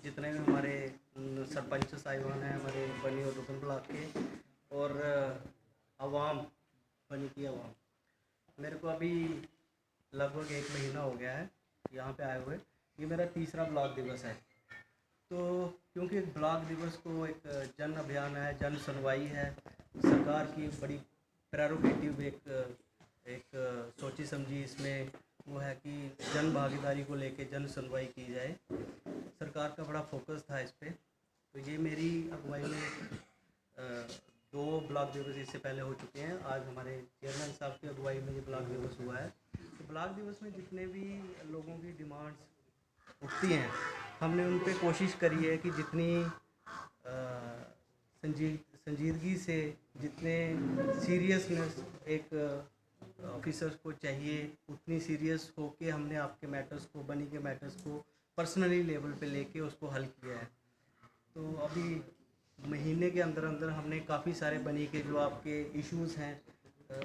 जितने भी हमारे सरपंच साहिबान हैं हमारे बनी और रुकन ब्लॉक के, और आवाम, बनी की आवाम, मेरे को अभी लगभग 1 महीना हो गया है यहाँ पे आए हुए। ये मेरा तीसरा ब्लॉक दिवस है। तो क्योंकि ब्लॉक दिवस को एक जन अभियान है, जन सुनवाई है, सरकार की बड़ी प्रेरोगेटिव एक सोची समझी इसमें वो है कि जन भागीदारी को लेके जन सुनवाई की जाए। सरकार का बड़ा फोकस था इस पर। तो ये मेरी अगुवाई में 2 ब्लॉक दिवस इससे पहले हो चुके हैं। आज हमारे चेयरमैन साहब की अगुवाई में ये ब्लॉक दिवस हुआ है। तो ब्लॉक दिवस में जितने भी लोगों की डिमांड्स उठती हैं, हमने उन पर कोशिश करी है कि जितनी संजीदगी से, जितने सीरियसनेस एक ऑफिसर्स को चाहिए, उतनी सीरियस होके हमने आपके मैटर्स को, बनी के मैटर्स को पर्सनली लेवल पे लेके उसको हल किया है। तो अभी महीने के अंदर अंदर हमने काफ़ी सारे बनी के जो आपके इश्यूज़ हैं,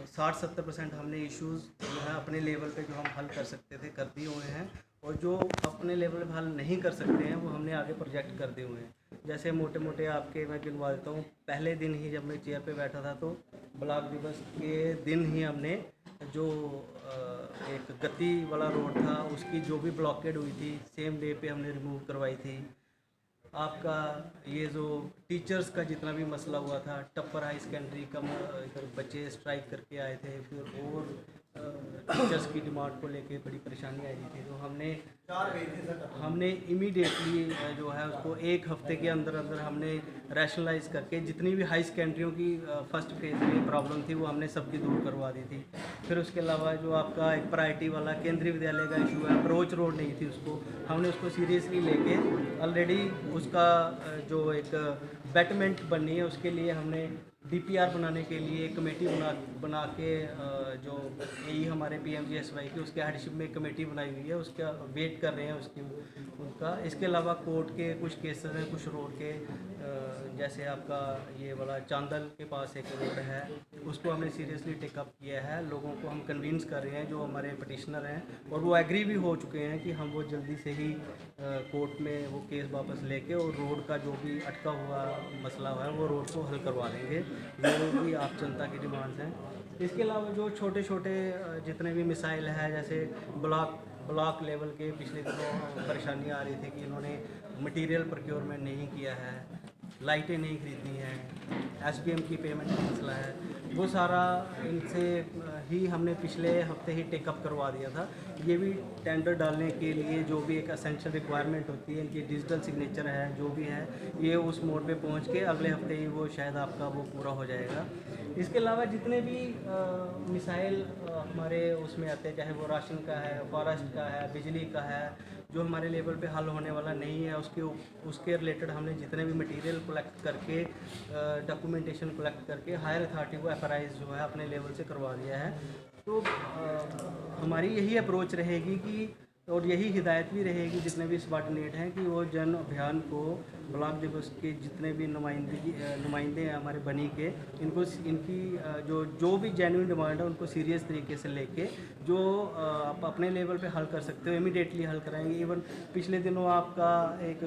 60-70% हमने इश्यूज़ जो है अपने लेवल पे जो हम हल कर सकते थे कर दिए हुए हैं, और जो अपने लेवल पे हल नहीं कर सकते हैं वो हमने आगे प्रोजेक्ट कर दिए हुए हैं। जैसे मोटे मोटे आपके मैं गिनवा देता हूँ। पहले दिन ही जब मैं चेयर पे बैठा था तो ब्लॉक दिवस के दिन ही हमने जो एक गति वाला रोड था उसकी जो भी ब्लॉकेड हुई थी सेम डे पे हमने रिमूव करवाई थी। आपका ये जो टीचर्स का जितना भी मसला हुआ था, टप्पर हाई सेकेंडरी का इधर बच्चे स्ट्राइक करके आए थे, फिर और टीचर्स की डिमांड को लेके बड़ी परेशानी आई थी। तो हमने इमीडिएटली जो है उसको 1 हफ्ते के अंदर अंदर हमने रैशनलाइज करके जितनी भी हाई सेकेंडरियों की फर्स्ट फेज में प्रॉब्लम थी वो हमने सबकी दूर करवा दी थी। फिर उसके अलावा जो आपका एक प्रायोरिटी वाला केंद्रीय विद्यालय का इशू है, अप्रोच रोड नहीं थी, हमने उसको सीरियसली लेके ऑलरेडी उसका जो एक बेटरमेंट बननी है उसके लिए हमने DPR बनाने के लिए कमेटी बना के जो यही हमारे PMGSY की उसके हेडशिप में कमेटी बनाई हुई है, उसका वेट कर रहे हैं उनका। इसके अलावा कोर्ट के कुछ केसेस हैं, कुछ रोड के, जैसे आपका ये वाला चांदल के पास एक रोड है, उसको हमने सीरियसली टेकअप किया है। लोगों को हम कन्विंस कर रहे हैं जो हमारे पटिशनर हैं, और वो एग्री भी हो चुके हैं कि हम वो जल्दी से ही कोर्ट में वो केस वापस लेके और रोड का जो भी अटका हुआ मसला है वो रोड को हल करवा देंगे। ये भी आप जनता की डिमांड्स हैं। इसके अलावा जो छोटे छोटे जितने भी मिसाइल है, जैसे ब्लॉक लेवल के पिछले दिनों परेशानी आ रही थी कि इन्होंने मटेरियल प्रोक्योरमेंट नहीं किया है, लाइटें नहीं खरीदी हैं, SPM की पेमेंट का मसला है, वो सारा इनसे ही हमने पिछले हफ्ते ही टेकअप करवा दिया था। ये भी टेंडर डालने के लिए जो भी एक एसेंशियल रिक्वायरमेंट होती है, इनकी डिजिटल सिग्नेचर है जो भी है, ये उस मोड पे पहुंच के अगले हफ्ते ही वो शायद आपका वो पूरा हो जाएगा। इसके अलावा जितने भी मिसाइल हमारे उसमें आते हैं, चाहे वो राशन का है, फॉरेस्ट का है, बिजली का है, जो हमारे लेवल पे हल होने वाला नहीं है, उसके रिलेटेड हमने जितने भी मटेरियल कलेक्ट करके, डॉक्यूमेंटेशन कलेक्ट करके हायर अथॉरिटी को FRIs जो है अपने लेवल से करवा दिया है। तो हमारी यही अप्रोच रहेगी कि, और यही हिदायत भी रहेगी जितने भी सबॉर्डिनेट हैं, कि वो जन अभियान को ब्लॉक दिवस के जितने भी नुमाइंदे हैं हमारे बनी के, इनकी जो भी जेन्युइन डिमांड है उनको सीरियस तरीके से लेके जो आप अपने लेवल पे हल कर सकते हो इमीडिएटली हल कराएंगे। इवन पिछले दिनों आपका एक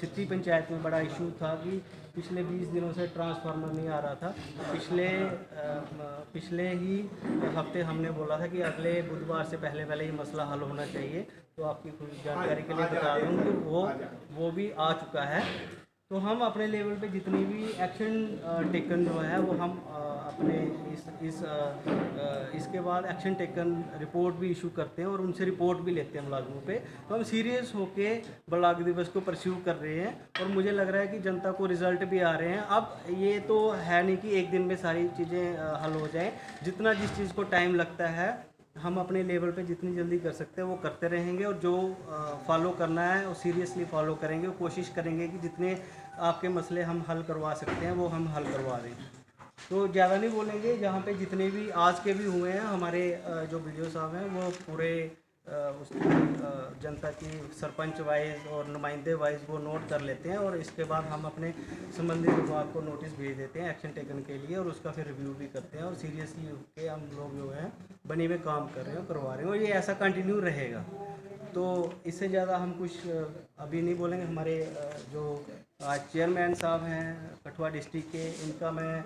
सिटी पंचायत में बड़ा इशू था कि पिछले 20 दिनों से ट्रांसफार्मर नहीं आ रहा था। पिछले ही हफ्ते हमने बोला था कि अगले बुधवार से पहले ही मसला हल होना चाहिए। तो आपकी कुछ जानकारी के लिए बता दूँ कि वो भी आ चुका है। तो हम अपने लेवल पे जितनी भी एक्शन टेकन जो है वो हम अपने इसके बाद एक्शन टेकन रिपोर्ट भी इशू करते हैं और उनसे रिपोर्ट भी लेते हैं मुलाजमों पे। तो हम सीरियस होके ब्लॉक दिवस को परस्यू कर रहे हैं, और मुझे लग रहा है कि जनता को रिजल्ट भी आ रहे हैं। अब ये तो है नहीं कि एक दिन में सारी चीज़ें हल हो जाएं, जितना जिस चीज़ को टाइम लगता है हम अपने लेवल पे जितनी जल्दी कर सकते हैं वो करते रहेंगे, और जो फॉलो करना है वो सीरियसली फॉलो करेंगे, और कोशिश करेंगे कि जितने आपके मसले हम हल करवा सकते हैं वो हम हल करवा दें। तो ज़्यादा नहीं बोलेंगे, जहाँ पे जितने भी आज के भी हुए हैं हमारे जो वीडियो साहब हैं वो पूरे उसकी जनता की सरपंच वाइज और नुमाइंदे वाइज वो नोट कर लेते हैं, और इसके बाद हम अपने संबंधित विभाग को नोटिस भेज देते हैं एक्शन टेकन के लिए, और उसका फिर रिव्यू भी करते हैं, और सीरियसली के हम लोग जो हैं बनी में काम कर रहे हैं, करवा रहे हैं, और ये ऐसा कंटिन्यू रहेगा। तो इससे ज़्यादा हम कुछ अभी नहीं बोलेंगे, हमारे जो आज चेयरमैन साहब हैं कठुआ डिस्ट्रिक्ट के, इनका मैं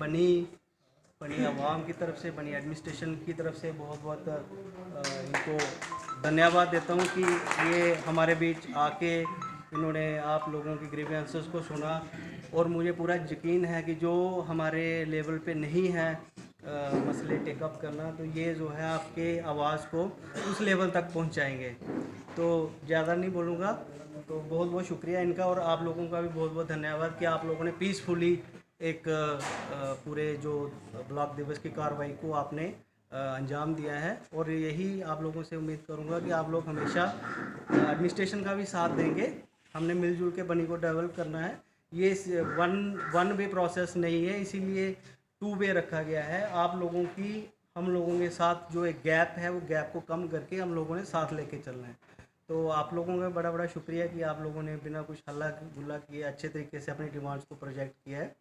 बनी आवाम की तरफ से, बनी एडमिनिस्ट्रेशन की तरफ से बहुत बहुत इनको धन्यवाद देता हूँ कि ये हमारे बीच आके इन्होंने आप लोगों की ग्रीवेंसेस को सुना, और मुझे पूरा यकीन है कि जो हमारे लेवल पे नहीं है मसले टेकअप करना, तो ये जो है आपके आवाज़ को उस लेवल तक पहुंचाएंगे। तो ज़्यादा नहीं बोलूँगा, तो बहुत बहुत शुक्रिया इनका, और आप लोगों का भी बहुत बहुत धन्यवाद कि आप लोगों ने पीसफुली एक पूरे जो ब्लॉक दिवस की कार्रवाई को आपने अंजाम दिया है। और यही आप लोगों से उम्मीद करूंगा कि आप लोग हमेशा एडमिनिस्ट्रेशन का भी साथ देंगे। हमने मिलजुल के बनी को डेवलप करना है, ये वन वे प्रोसेस नहीं है, इसीलिए 2 वे रखा गया है। आप लोगों की, हम लोगों के साथ जो एक गैप है, वो गैप को कम करके हम लोगों ने साथ लेके चलना है। तो आप लोगों का बड़ा बड़ा शुक्रिया कि आप लोगों ने बिना कुछ हल्ला गुल्ला किए अच्छे तरीके से अपनी डिमांड्स को प्रोजेक्ट किया है।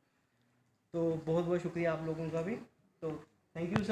तो बहुत बहुत शुक्रिया आप लोगों का भी। तो थैंक यू सर।